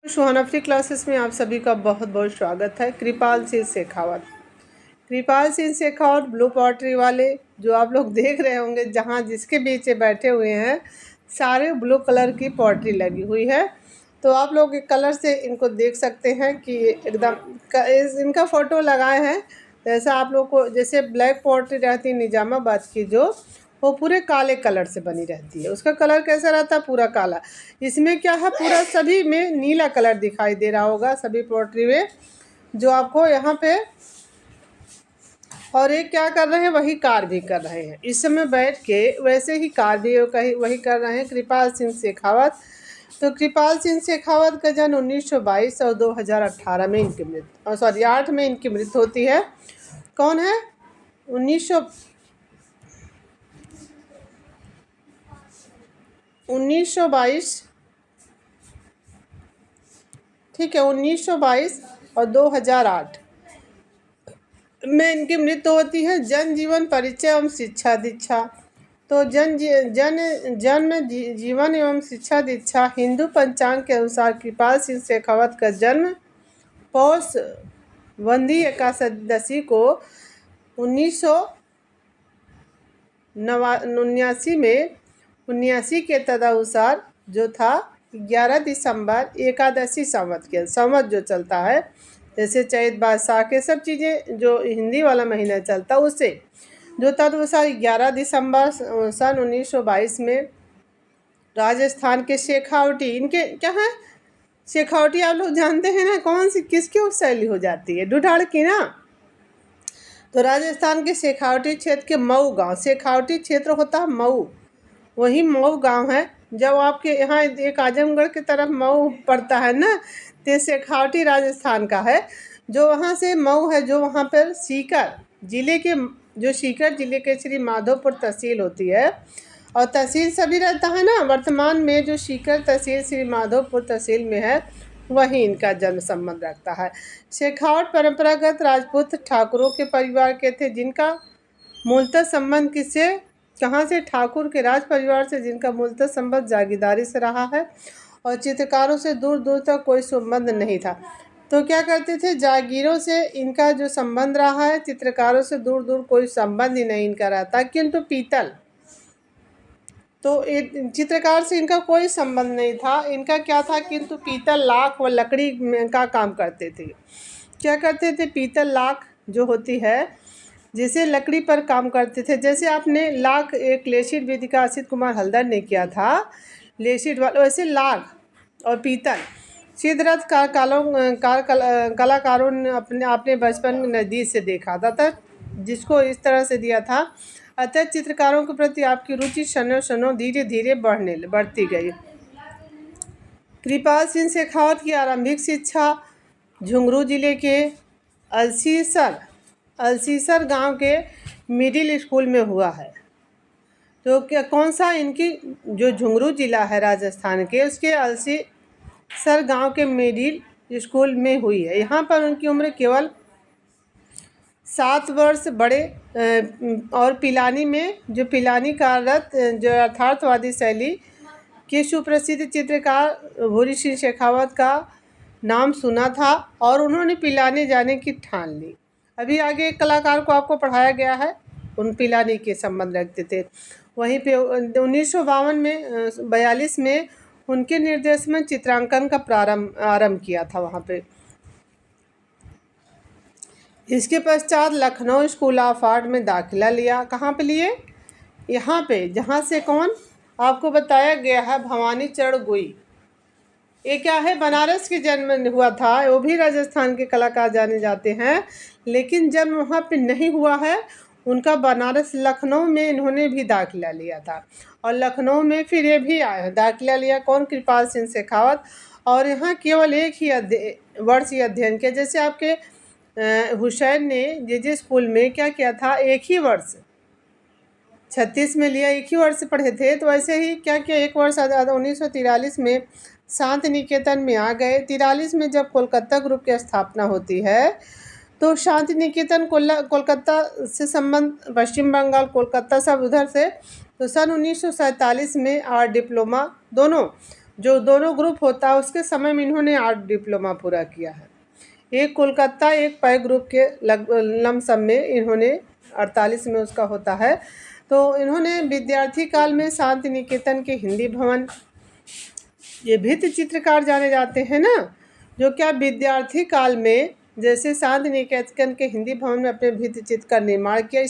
सुहाना free classes में आप सभी का बहुत बहुत स्वागत है। कृपाल सिंह शेखावत ब्लू पॉटरी वाले जो आप लोग देख रहे होंगे, जहाँ जिसके बीच बैठे हुए हैं, सारे ब्लू कलर की पॉटरी लगी हुई है। तो आप लोग एक कलर से इनको देख सकते हैं कि एकदम इनका फ़ोटो लगाए हैं। जैसा आप लोग को जैसे ब्लैक पॉटरी रहती है निजामाबाद की, जो वो पूरे काले कलर से बनी रहती है। उसका कलर कैसा रहता है? पूरा काला। इसमें क्या है, पूरा सभी में नीला कलर दिखाई दे रहा होगा, सभी पोल्ट्री में जो आपको यहाँ पे। और एक क्या कर रहे हैं, वही कार भी कर रहे हैं इस समय बैठ के, वैसे ही कार भी वही कर रहे हैं। कृपाल सिंह शेखावत। तो कृपाल सिंह शेखावत का जन्म 1922 और 2018 में इनकी मृत्यु 8 में इनकी मृत्यु होती है। कौन है? 1922, ठीक है, 1922 और 2008 में इनकी मृत्यु होती है। जन जीवन परिचय एवं शिक्षा दीक्षा। तो जन्म जीवन एवं शिक्षा दीक्षा। हिंदू पंचांग के अनुसार कृपाल सिंह शेखावत का जन्म पौष वंदी एकादशी को 1979 में 79 के तदनुसार जो था 11 दिसंबर एकादशी संवत जो चलता है, जैसे चैत बैसाख के सब चीज़ें जो हिंदी वाला महीना चलता है, उससे जो तदनुसार 11 दिसंबर सन 1922 में राजस्थान के शेखावटी, इनके क्या है, शेखावटी आप लोग जानते हैं ना, कौन सी किसकी उपशैली हो जाती है? ढूढ़ाड़ की ना। तो राजस्थान के शेखावटी क्षेत्र के मऊ गांव, शेखावटी क्षेत्र होता है मऊ, वही मऊ गांव है। जब आपके यहाँ एक आजमगढ़ की तरफ मऊ पड़ता है ना, तो शेखावटी राजस्थान का है। जो वहाँ से मऊ है, जो वहाँ पर सीकर जिले के, जो सीकर जिले के श्री माधोपुर तहसील होती है, और तहसील सभी रहता है ना। वर्तमान में जो सीकर तहसील श्री माधोपुर तहसील में है, वहीं इनका जन्म संबंध रखता है। शेखावत परंपरागत राजपूत ठाकुरों के परिवार के थे, जिनका मूलतः संबंध किससे, कहाँ से? ठाकुर के राज परिवार से, जिनका मूलतः संबंध जागीरदारी से रहा है, और चित्रकारों से दूर दूर तक कोई संबंध नहीं था। तो क्या करते थे? जागीरों से इनका जो संबंध रहा है, चित्रकारों से दूर दूर कोई संबंध ही नहीं इनका रहता। किंतु पीतल, तो चित्रकार से इनका कोई संबंध नहीं था। इनका क्या था? किंतु पीतल लाख व लकड़ी का काम करते थे। क्या करते थे? पीतल लाख जो होती है, जैसे लकड़ी पर काम करते थे। जैसे आपने लाख, एक लेसिड विधि का असित कुमार हल्दर ने किया था, लेसिड वाला, वैसे लाख और पीतल सिद्धरथ का कलाकारों ने अपने बचपन में नज़दीक से देखा था, जिसको इस तरह से दिया था। अतः चित्रकारों के प्रति आपकी रुचि क्षणों धीरे धीरे बढ़ती गई। कृपाल सिंह शेखावत की आरंभिक शिक्षा झुंझुनू जिले के अलसीसर गांव के मिडिल स्कूल में हुआ है। तो क्या, कौन सा? इनकी जो झुंझुनू जिला है राजस्थान के, उसके अलसीसर गांव के मिडिल स्कूल में हुई है। यहाँ पर उनकी उम्र केवल 7 वर्ष बड़े। और पिलानी में, जो पिलानी कार्यरत जो यथार्थवादी शैली के सुप्रसिद्ध चित्रकार भूरी सिंह शेखावत का नाम सुना था, और उन्होंने पिलानी जाने की ठान ली। अभी आगे एक कलाकार को आपको पढ़ाया गया है, उन पिलानी के संबंध रखते थे। वहीं पे 1942 में उनके निर्देश में चित्रांकन का आरंभ किया था वहाँ पे। इसके पश्चात लखनऊ स्कूल ऑफ आर्ट में दाखिला लिया। कहाँ पे लिए? यहाँ पे, जहाँ से कौन आपको बताया गया है, भवानी चरण गुई। ये क्या है? बनारस के जन्म हुआ था। वो भी राजस्थान के कलाकार जाने जाते हैं, लेकिन जन्म वहाँ पे नहीं हुआ है उनका। बनारस, लखनऊ में इन्होंने भी दाखिला लिया था, और लखनऊ में फिर ये भी आए दाखिला लिया। कौन? कृपाल सिंह शेखावत। और यहाँ केवल एक ही वर्ष ही अध्ययन किया। जैसे आपके हुसैन ने जे स्कूल में क्या किया था? एक ही वर्ष 36 में लिया, एक ही वर्ष पढ़े थे। तो ऐसे ही क्या किया, एक वर्ष 1943 में शांति निकेतन में आ गए। 43 में जब कोलकाता ग्रुप की स्थापना होती है, तो शांति निकेतन कोलकाता से संबंध, पश्चिम बंगाल, कोलकाता सब उधर से। तो सन 1947 में आर्ट डिप्लोमा दोनों जो दोनों ग्रुप होता है उसके समय में इन्होंने 8 डिप्लोमा पूरा किया है। एक कोलकाता एक पै ग्रुप के लमसम में इन्होंने 48 में उसका होता है। तो इन्होंने विद्यार्थी काल में शांति निकेतन के हिंदी भवन, ये भित्ति चित्रकार जाने जाते हैं ना, जो क्या विद्यार्थी काल में जैसे शांति निकेतन के हिंदी भवन में अपने भित्ति चित्र का निर्माण किया।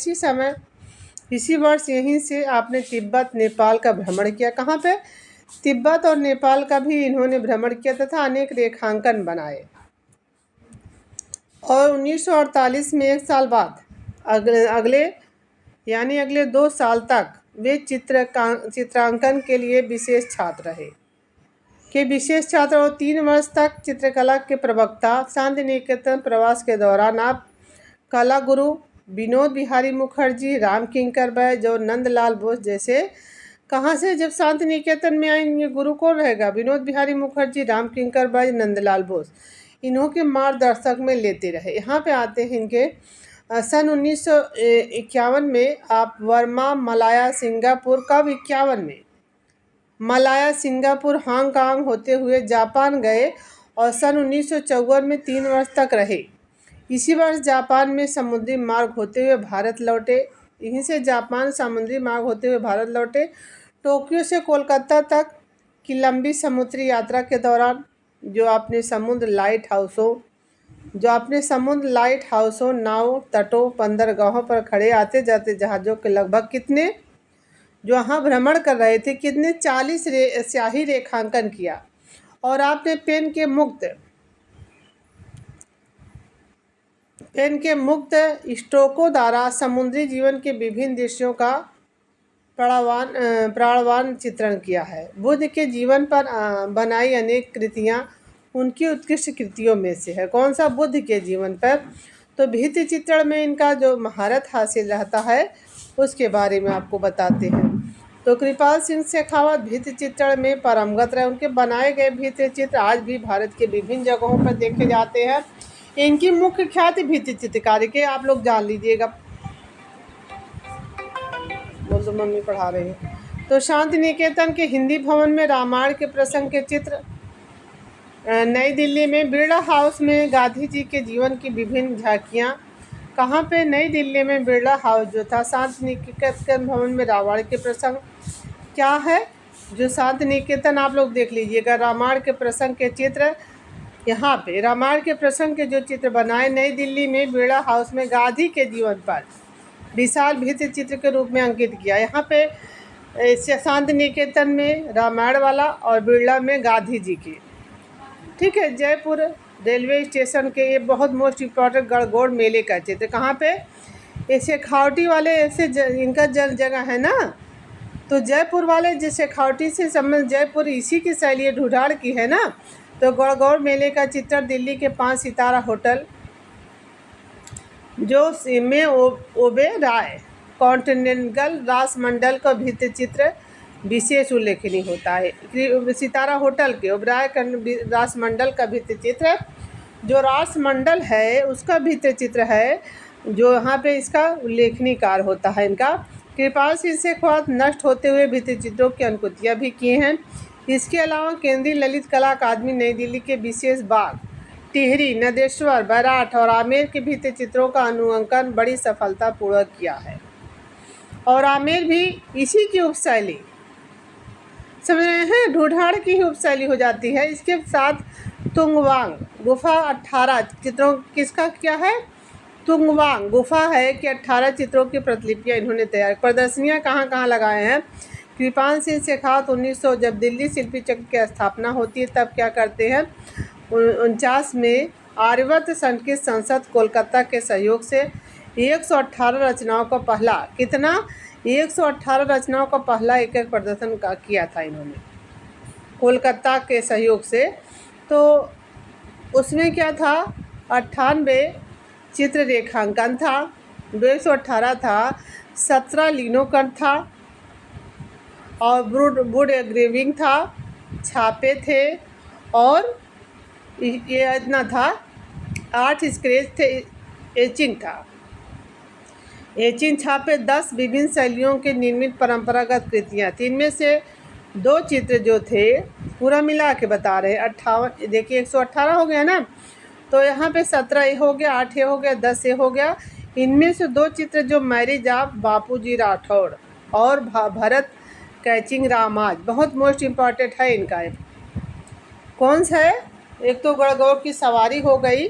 इसी वर्ष यहीं से आपने तिब्बत नेपाल का भ्रमण किया। कहाँ पे? तिब्बत और नेपाल का भी इन्होंने भ्रमण किया तथा अनेक रेखांकन बनाए। और 1948 में 1 साल बाद अगले 2 साल तक वे चित्रांकन के लिए विशेष छात्र रहे और 3 वर्ष तक चित्रकला के प्रवक्ता। शांति निकेतन प्रवास के दौरान आप कला गुरु विनोद बिहारी मुखर्जी, राम किंकर बैज और नंदलाल बोस जैसे, कहाँ से जब शांति निकेतन में आएंगे गुरु कौन रहेगा? विनोद बिहारी मुखर्जी, राम किंकर बैज, नंदलाल बोस, इन्हों के मार्गदर्शक में लेते रहे। यहाँ पे आते हैं इनके सन 1951 में आप वर्मा, मलाया, सिंगापुर, कब 51 में मलाया, सिंगापुर, हांगकांग होते हुए जापान गए और सन 1954 में 3 वर्ष तक रहे। इसी वर्ष जापान में समुद्री मार्ग होते हुए भारत लौटे। यहीं से जापान समुद्री मार्ग होते हुए भारत लौटे। टोक्यो से कोलकाता तक की लंबी समुद्री यात्रा के दौरान जो आपने समुद्र लाइट हाउसों, नाव, तटों, बंदरगाहों पर खड़े आते जाते जहाज़ों के लगभग कितने जो यहाँ भ्रमण कर रहे थे, कितने 40 स्याही रेखांकन किया। और आपने पेन मुक्त स्ट्रोकों द्वारा समुद्री जीवन के विभिन्न दृश्यों का प्राणवान चित्रण किया है। बुद्ध के जीवन पर बनाई अनेक कृतियाँ उनकी उत्कृष्ट कृतियों में से है। कौन सा? बुद्ध के जीवन पर। तो भित्ति चित्रण में इनका जो महारत हासिल रहता है उसके बारे में आपको बताते हैं। तो कृपाल सिंह शेखावत भित्ति चित्रण में पारंगत रहे। उनके बनाए गए भित्ति चित्र आज भी भारत के विभिन्न जगहों पर देखे जाते हैं। इनकी मुख्य ख्याति भित्ति चित्रकारी के आप लोग जान लीजिएगा। बोल दो मम्मी पढ़ा रही है। तो शांति निकेतन के हिंदी भवन में रामायण के प्रसंग के चित्र। नई दिल्ली में बिरला हाउस में गांधी जी के जीवन की विभिन्न झांकियाँ। कहाँ पे? नई दिल्ली में बिरला हाउस जो था। शांति निकेतन भवन में रामायण के प्रसंग क्या है? जो शांति निकेतन आप लोग देख लीजिएगा, रामायण के प्रसंग के चित्र। यहाँ पे रामायण के प्रसंग के जो चित्र बनाए नई दिल्ली में बिरला हाउस में गांधी के जीवन पर विशाल भित्ति चित्र के रूप में अंकित किया। यहाँ पे शांति निकेतन में रामायण वाला और बिरला में गांधी जी के, ठीक है। जयपुर रेलवे स्टेशन के ये बहुत मोस्ट इम्पॉर्टेंट गणगौर मेले का चित्र। कहाँ पे? ऐसे खावटी वाले ऐसे इनका जगह है ना, तो जयपुर वाले जैसे खावटी से संबंध जयपुर इसी की शैली ढूढ़ाड़ की है ना। तो गणगौर मेले का चित्र दिल्ली के 5 सितारा होटल जो में ओबेरॉय कॉन्टिनेंटल रासमंडल का भित्ति चित्र विशेष उल्लेखनीय होता है। सितारा होटल के ओबेरॉय रासमंडल का भित्ति चित्र, जो रासमंडल है उसका भित्ति चित्र है जो यहाँ पे इसका उल्लेखनीय कार्य होता है। इनका कृपाल सिंह शेखावत नष्ट होते हुए भित्ति चित्रों की अनुकृतियाँ भी किए हैं। इसके अलावा केंद्रीय ललित कला अकादमी नई दिल्ली के विशेष बाग, टिहरी, नदेश्वर, बैराठ और आमेर के भित्ति चित्रों का अनुअंकन बड़ी सफलतापूर्वक किया है। और आमेर भी इसी की उपशैली, समझ रहे हैं, ढूढ़ाड़ की ही उपशैली हो जाती है। इसके साथ तुंगवांग गुफा 18 चित्रों किसका क्या है? तुंगवांग गुफा है कि 18 चित्रों की प्रतिलिपियाँ इन्होंने तैयार। प्रदर्शनियाँ कहाँ लगाए हैं? कृपाल सिंह शेखावत 1900 जब दिल्ली शिल्पी चक्र की स्थापना होती है तब क्या करते हैं, 49 में आर्यवर्त संस्कृत संसद कोलकाता के सहयोग से 118 रचनाओं का पहला 118 रचनाओं का पहला एक प्रदर्शन किया था इन्होंने कोलकाता के सहयोग से। तो उसमें क्या था, 98 चित्र रेखांकन था, 218 था, 17 लिनोकन था और वुड एग्रेविंग था, छापे थे और ये इतना था, 8 स्क्रेच थे, एचिंग था, एचिंग छापे, 10 विभिन्न शैलियों के निर्मित परंपरागत कृतियाँ थी। इनमें से दो चित्र जो थे पूरा मिला के बता रहे 58, देखिए 118 हो गया ना, तो यहाँ पे 17 ये हो गया, 8 ये हो गया, 10 ये हो गया। इनमें से दो चित्र जो मैरिज ऑफ बापूजी राठौड़ और भरत कैचिंग रामाज, बहुत मोस्ट इम्पॉर्टेंट है इनका। कौन सा है? एक तो गणगौर की सवारी हो गई,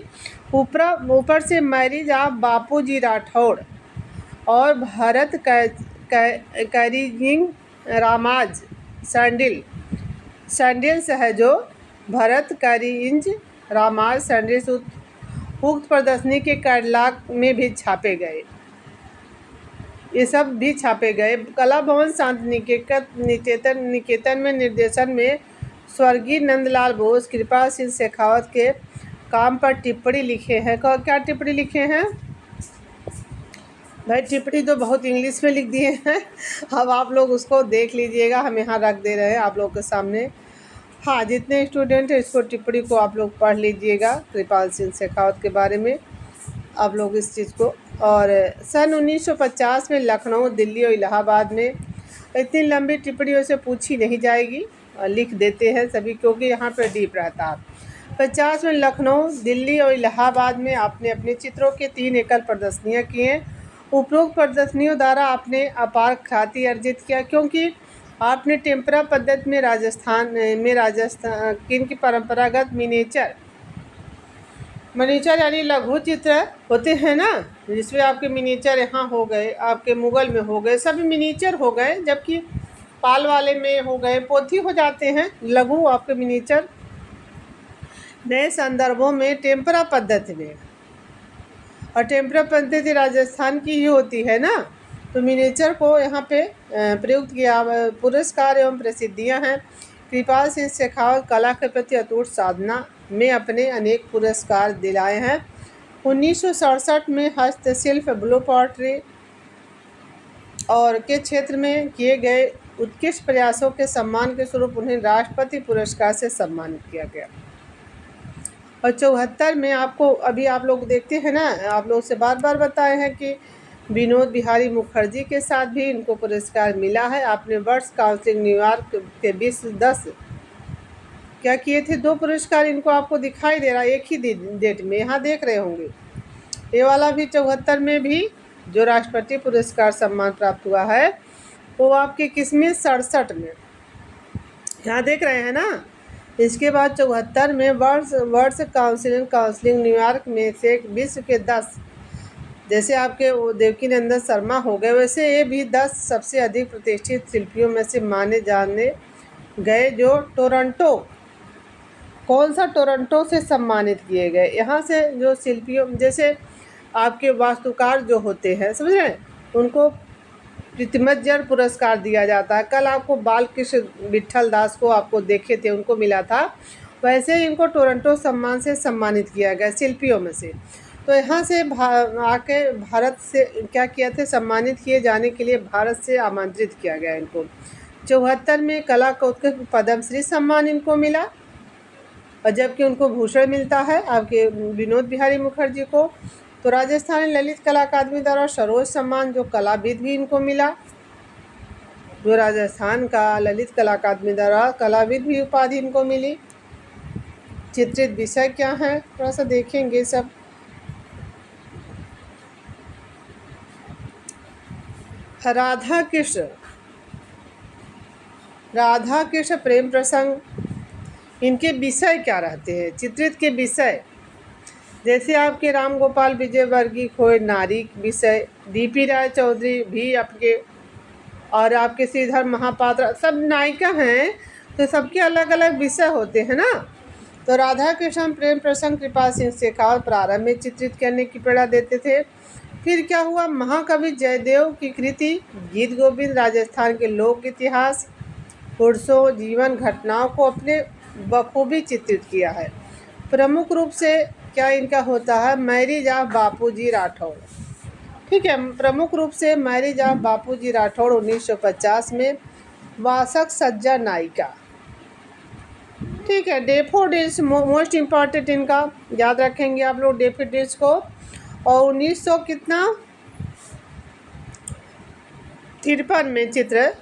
ऊपर से मैरिज ऑफ बापूजी राठौड़ और भरत कैचिंग रामाज सैंडल्स है जो भरत कैचिंग रामाज सैंडल्स उक्त प्रदर्शनी के कैटलॉग में भी छापे गए। ये सब भी छापे गए। कला भवन शांति निकेतन में निर्देशन में स्वर्गीय नंदलाल बोस कृपा सिंह शेखावत के काम पर टिप्पणी लिखे हैं। क्या टिप्पणी लिखे हैं भाई? टिप्पणी तो बहुत इंग्लिश में लिख दिए हैं, अब आप लोग उसको देख लीजिएगा, हम यहाँ रख दे रहे हैं आप लोग के सामने। हाँ, जितने स्टूडेंट हैं इसको टिप्पणी को आप लोग पढ़ लीजिएगा, कृपाल सिंह शेखावत के बारे में आप लोग इस चीज़ को। और सन 1950 में लखनऊ, दिल्ली और इलाहाबाद में, इतनी लंबी टिप्पणियों से पूछी नहीं जाएगी, लिख देते हैं सभी क्योंकि यहाँ पर डीप रहता है। 50 में लखनऊ, दिल्ली और इलाहाबाद में आपने अपने चित्रों के 3 एकल प्रदर्शनियाँ की हैं। उपरोक्त प्रदर्शनियों द्वारा आपने अपार ख्याति अर्जित किया क्योंकि आपने टेम्परा पद्धति में राजस्थान की परंपरागत मिनिएचर यानी लघु चित्र होते हैं ना, जिसमें आपके मिनिएचर यहाँ हो गए, आपके मुगल में हो गए, सभी मिनिएचर हो गए, जबकि पाल वाले में हो गए पोथी हो जाते हैं, लघु आपके मिनिएचर नए संदर्भों में टेम्परा पद्धति में। और टेम्परा पद्धति राजस्थान की ही होती है ना, तो मिनिएचर को यहाँ पे प्रयुक्त किया। पुरस्कार एवं प्रसिद्धियाँ हैं। कृपाल सिंह शेखावत कला के प्रति अटूट साधना में अपने अनेक पुरस्कार दिलाए हैं। 1967 में हस्तशिल्प, ब्लू पॉटरी और के क्षेत्र में किए गए उत्कृष्ट प्रयासों के सम्मान के स्वरूप उन्हें राष्ट्रपति पुरस्कार से सम्मानित किया गया। और 74 में आपको अभी आप लोग देखते हैं ना, आप लोग से बार बार बताए हैं कि विनोद बिहारी मुखर्जी के साथ भी इनको पुरस्कार मिला है। आपने वर्ल्ड काउंसिल न्यूयॉर्क के 2010 क्या किए थे, 2 पुरस्कार इनको आपको दिखाई दे रहा है एक ही डेट में, यहाँ देख रहे होंगे। ये वाला भी 74 में भी जो राष्ट्रपति पुरस्कार सम्मान प्राप्त हुआ है वो आपके किसमें 67 में, यहाँ देख रहे हैं ना। इसके बाद 74 में वर्ल्ड काउंसिलिंग न्यूयॉर्क में से विश्व के 10, जैसे आपके देवकी नंदन शर्मा हो गए, वैसे ये भी 10 सबसे अधिक प्रतिष्ठित शिल्पियों में से माने जाने गए जो टोरंटो, कौन सा टोरंटो से सम्मानित किए गए। यहाँ से जो शिल्पियों जैसे आपके वास्तुकार जो होते हैं समझ रहे हैं, उनको प्रीतिमज्जर पुरस्कार दिया जाता है। कल आपको बालकृष्ण विट्ठल दास को आपको देखे थे, उनको मिला था, वैसे ही इनको टोरंटो सम्मान से सम्मानित किया गया शिल्पियों में से। तो यहाँ से आके भारत से क्या किया थे, सम्मानित किए जाने के लिए भारत से आमंत्रित किया गया इनको। 74 में कला कौतुक पद्मश्री सम्मान इनको मिला, और जबकि उनको भूषण मिलता है आपके विनोद बिहारी मुखर्जी को। तो राजस्थानी ललित कला अकादमी द्वारा सरोज सम्मान जो कलाविद भी इनको मिला, जो राजस्थान का ललित कला अकादमी द्वारा कलाविद भी उपाधि इनको मिली। चित्रित विषय क्या है थोड़ा सा देखेंगे सब। राधा कृष्ण प्रेम प्रसंग, इनके विषय क्या रहते हैं, चित्रित के विषय, जैसे आपके राम गोपाल विजयवर्गीय खोए नारी विषय, डीपी राय चौधरी भी आपके, और आपके श्रीधर महापात्र सब नायिका हैं, तो सबके अलग अलग विषय होते हैं ना। तो राधा कृष्ण प्रेम प्रसंग कृपाल सिंह शेखावत प्रारंभ में चित्रित करने की प्रेरणा देते थे। फिर क्या हुआ, महाकवि जयदेव की कृति गीत गोविंद राजस्थान के लोक इतिहास, पुरुषों, जीवन घटनाओं को अपने बखूबी चित्रित किया है। प्रमुख रूप से क्या इनका होता है, मैरिज ऑफ बापूजी राठौड़, ठीक है, प्रमुख रूप से मैरिज ऑफ बापूजी राठौड़ 1950 में, वासक सज्जा नायिका, ठीक है। डेफोडिल्स मोस्ट इम्पॉर्टेंट इनका याद रखेंगे आप लोग डेफोडिल्स को। और 1953 में चित्र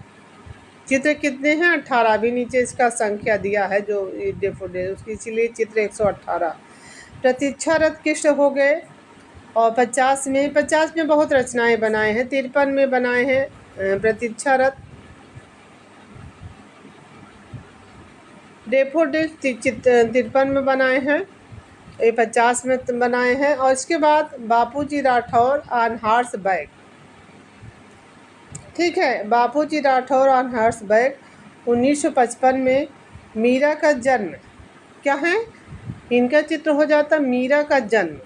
चित्र कितने हैं? 18। अभी नीचे इसका संख्या दिया है जो डेफोडिल उसकी, इसीलिए चित्र 118। प्रतीक्षारत कृष्ण हो गए। और 50 में बहुत रचनाएं बनाए हैं। 53 में बनाए हैं प्रतीक्षारत। डेफोडिल 53 में बनाए हैं, ये 50 में बनाए हैं। और इसके बाद बापूजी राठौर ऑन हॉर्स बैक, ठीक है, बापूजी राठौर ऑन हॉर्स बैक 1955 में। मीरा का जन्म क्या है? इनका चित्र हो जाता मीरा का जन्म,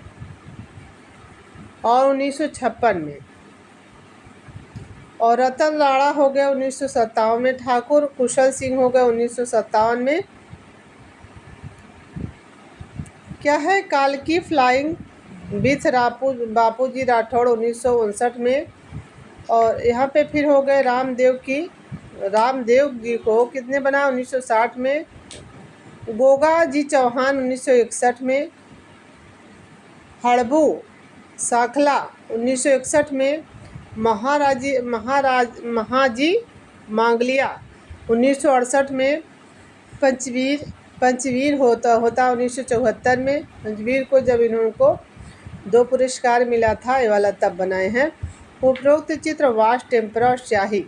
और 1956 में। और रतन लाड़ा हो गया 1957 में। ठाकुर कुशल सिंह हो गया 1957 में। क्या है? कालकी फ्लाइंग विथ बापूजी राठौड़ 1959 में। और यहाँ पे फिर हो गए रामदेव जी को कितने बना? 1960 में। गोगा जी चौहान 1961 में। हड़बू साखला 1961 में। महाजी मांगलिया 1968 में। पंचवीर होता 1974 में। पंचवीर को जब इनको 2 पुरस्कार मिला था, ये वाला तब बनाए हैं। उपरोक्त चित्र वाश, टेम्परा और स्याही,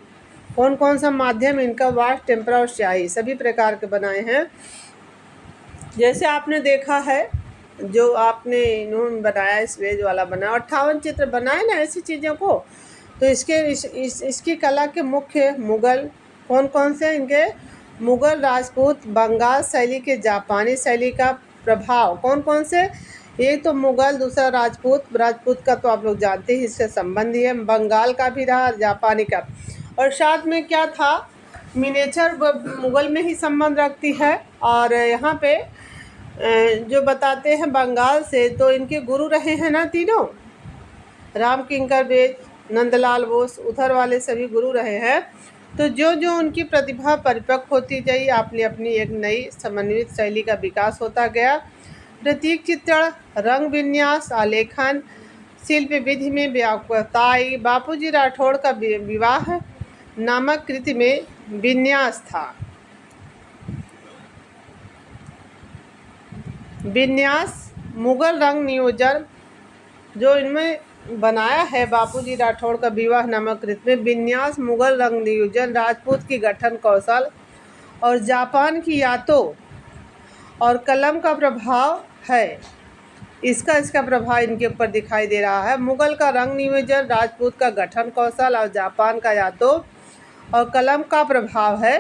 कौन कौन सा माध्यम इनका? वाश, टेम्परा और स्याही सभी प्रकार के बनाए हैं। जैसे आपने देखा है जो आपने इन्होंने बनाया, इस वेज वाला बनाया, 58 चित्र बनाए ना ऐसी चीज़ों को। तो इसकी कला के मुख्य मुगल कौन कौन से? इनके मुगल, राजपूत, बंगाल शैली के जापानी शैली का प्रभाव कौन कौन से? एक तो मुगल, दूसरा राजपूत का तो आप लोग जानते ही, इससे संबंध है। बंगाल का भी रहा, जापानी का, और साथ में क्या था, मिनेचर मुगल में ही संबंध रखती है। और यहाँ पे जो बताते हैं बंगाल से, तो इनके गुरु रहे हैं ना तीनों, राम किंकर बेज, नंदलाल बोस, उधर वाले सभी गुरु रहे हैं। तो जो जो उनकी प्रतिभा परिपक्व होती गई, अपनी अपनी एक नई समन्वित शैली का विकास होता गया। प्रतीक चित्रण, रंग विन्यास, आलेखन, शिल्प विधि में व्यापकता आई। बापूजी राठौड़ का विवाह नामक कृति में विन्यास था। विन्यास, मुगल रंग नियोजन, जो इनमें बनाया है बापूजी राठौड़ का विवाह नामक कृति में विन्यास, मुगल रंग नियोजन, राजपूत की गठन कौशल और जापान की यातों और कलम का प्रभाव है। इसका प्रभाव इनके ऊपर दिखाई दे रहा है। मुगल का रंग नियोजन, राजपूत का गठन कौशल और जापान का यातों और कलम का प्रभाव है।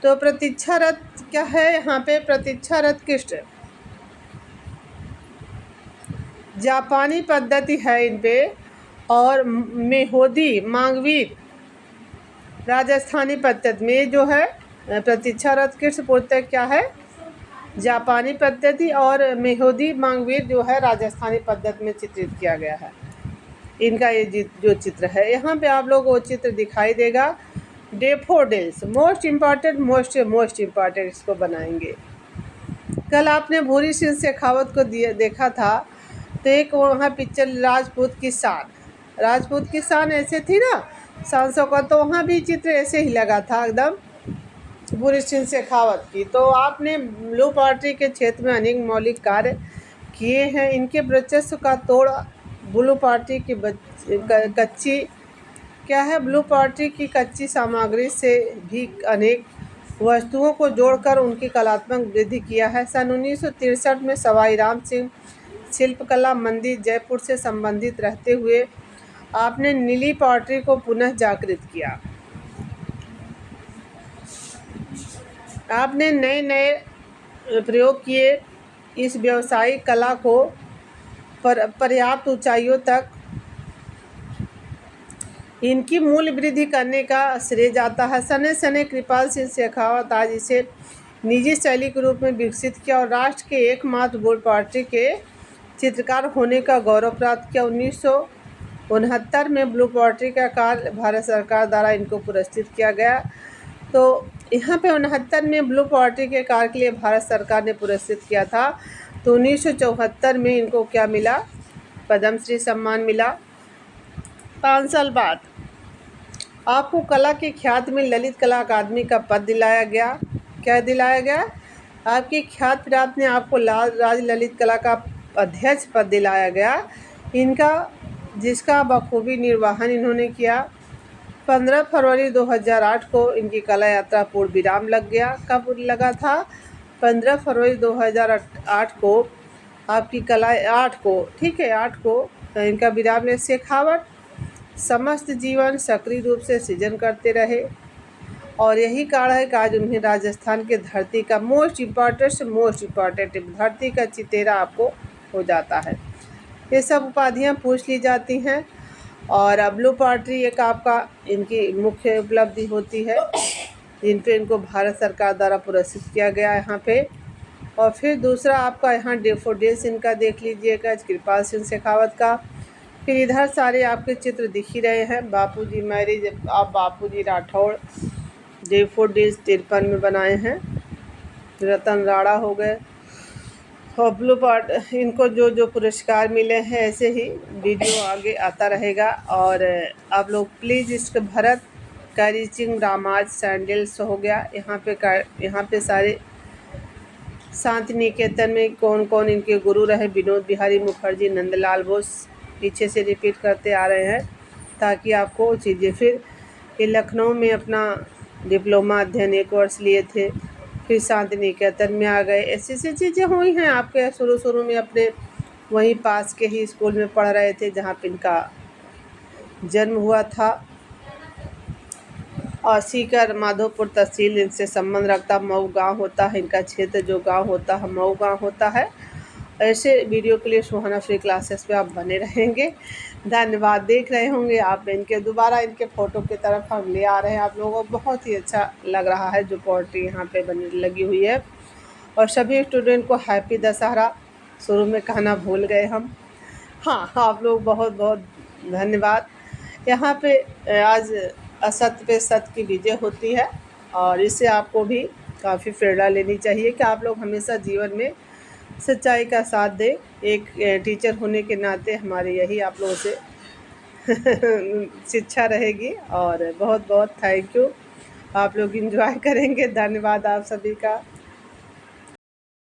तो प्रतीक्षारत क्या है? यहाँ पे प्रतीक्षारत कृष्ण जापानी पद्धति है इन पे, और मेहोदी मांगवीर राजस्थानी पद्धति में जो है प्रतीक्षारत कृष्ण पूर्णतः क्या है? जापानी पद्धति, और मेहोदी मांगवीर जो है राजस्थानी पद्धति में चित्रित किया गया है। इनका ये जो चित्र है, यहाँ पे आप लोग वो चित्र दिखाई देगा। डेफोडिल्स मोस्ट इम्पॉर्टेंट इसको बनाएंगे। कल आपने भूरी सिंह शेखावत को देखा था, तो एक वहाँ पिक्चर राजपूत की शान ऐसे थी ना, सांसों का, तो वहाँ भी चित्र ऐसे ही लगा था एकदम भूरी सिंह शेखावत की। तो आपने ब्लू पार्टी के क्षेत्र में अनेक मौलिक कार्य किए हैं। इनके वर्चस्व का तोड़ ब्लू पार्टी की कच्ची क्या है? ब्लू पार्टी की कच्ची सामग्री से भी अनेक वस्तुओं को जोड़कर उनकी कलात्मक वृद्धि किया है। सन 1963 में सवाई राम सिंह शिल्पकला मंदिर जयपुर से संबंधित रहते हुए आपने नीली पॉटरी को पुनः जागृत किया। आपने नए प्रयोग किए, इस व्यावसायिक कला को पर्याप्त ऊंचाइयों तक इनकी मूल वृद्धि करने का श्रेय जाता है। सने सने कृपाल सिंह शेखावत आज इसे निजी शैली के रूप में विकसित किया और राष्ट्र के एकमात्र ब्लू पार्टी के चित्रकार होने का गौरव प्राप्त किया। 1969 में ब्लू पार्टी का कार्य भारत सरकार द्वारा इनको पुरस्कृत किया गया। तो यहाँ पे 69 में ब्लू पार्टी के कार्य के लिए भारत सरकार ने पुरस्कृत किया था। तो 1974 में इनको क्या मिला? पद्मश्री सम्मान मिला। 5 साल बाद आपको कला के ख्याति में ललित कला अकादमी का पद दिलाया गया। क्या दिलाया गया? आपकी ख्यात प्राप्त ने आपको राज ललित कला का अध्यक्ष पद दिलाया गया, इनका जिसका बखूबी निर्वहन इन्होंने किया। 15 फरवरी 2008 को इनकी कला यात्रा पूर्ण विराम लग गया। कब लगा था? 15 फरवरी 2008 को आपकी कला 8 को, ठीक है, 8 को इनका विराम ले। शेखावत समस्त जीवन सक्रिय रूप से सृजन करते रहे और यही कारण है कि आज उन्हें राजस्थान के धरती का मोस्ट इम्पॉर्टेंट धरती का चितेरा आपको हो जाता है। ये सब उपाधियां पूछ ली जाती हैं और ब्लू पार्टी एक आपका इनकी मुख्य उपलब्धि होती है, जिन पे इनको भारत सरकार द्वारा पुरस्कृत किया गया यहाँ पे। और फिर दूसरा आपका यहाँ डेफोडिल्स इनका देख लीजिएगा, कृपाल सिंह शेखावत का। फिर इधर सारे आपके चित्र दिख ही रहे हैं। बापूजी मैरिज आप बापूजी राठौड़ डेफोडिल्स 53 में बनाए हैं। रतन राणा हो गए और ब्लू पार्ट इनको जो जो पुरस्कार मिले हैं, ऐसे ही वीडियो आगे आता रहेगा। और आप लोग प्लीज़ इसके भरत कैरिचिंग रामाज सैंडल्स हो गया, यहाँ पे सारे शांति निकेतन में कौन कौन इनके गुरु रहे। विनोद बिहारी मुखर्जी, नंदलाल बोस, पीछे से रिपीट करते आ रहे हैं ताकि आपको चीज़ें। फिर ये लखनऊ में अपना डिप्लोमा अध्ययन 1 वर्ष लिए थे, फिर शांति निकेतन में आ गए। ऐसी ऐसी चीज़ें हुई हैं आपके। शुरू में अपने वहीं पास के ही स्कूल में पढ़ रहे थे जहाँ पे इनका जन्म हुआ था। और सीकर माधोपुर तहसील इनसे संबंध रखता। मऊ गांव होता है इनका क्षेत्र, जो गांव होता है मऊ गांव होता है। ऐसे वीडियो के लिए सुहाना फ्री क्लासेस पे आप बने रहेंगे। धन्यवाद। देख रहे होंगे आप इनके दोबारा इनके फ़ोटो की तरफ हम ले आ रहे हैं आप लोगों को। बहुत ही अच्छा लग रहा है जो पोल्ट्री यहाँ पे बनी लगी हुई है। और सभी स्टूडेंट को हैप्पी दशहरा शुरू में कहना भूल गए हम। हाँ, आप लोग बहुत बहुत धन्यवाद। यहाँ पे आज असत्य पे सत्य की विजय होती है और इससे आपको भी काफ़ी प्रेरणा लेनी चाहिए कि आप लोग हमेशा जीवन में सच्चाई का साथ दें। एक टीचर होने के नाते हमारी यही आप लोगों से शिक्षा रहेगी। और बहुत बहुत थैंक यू। आप लोग एंजॉय करेंगे। धन्यवाद आप सभी का।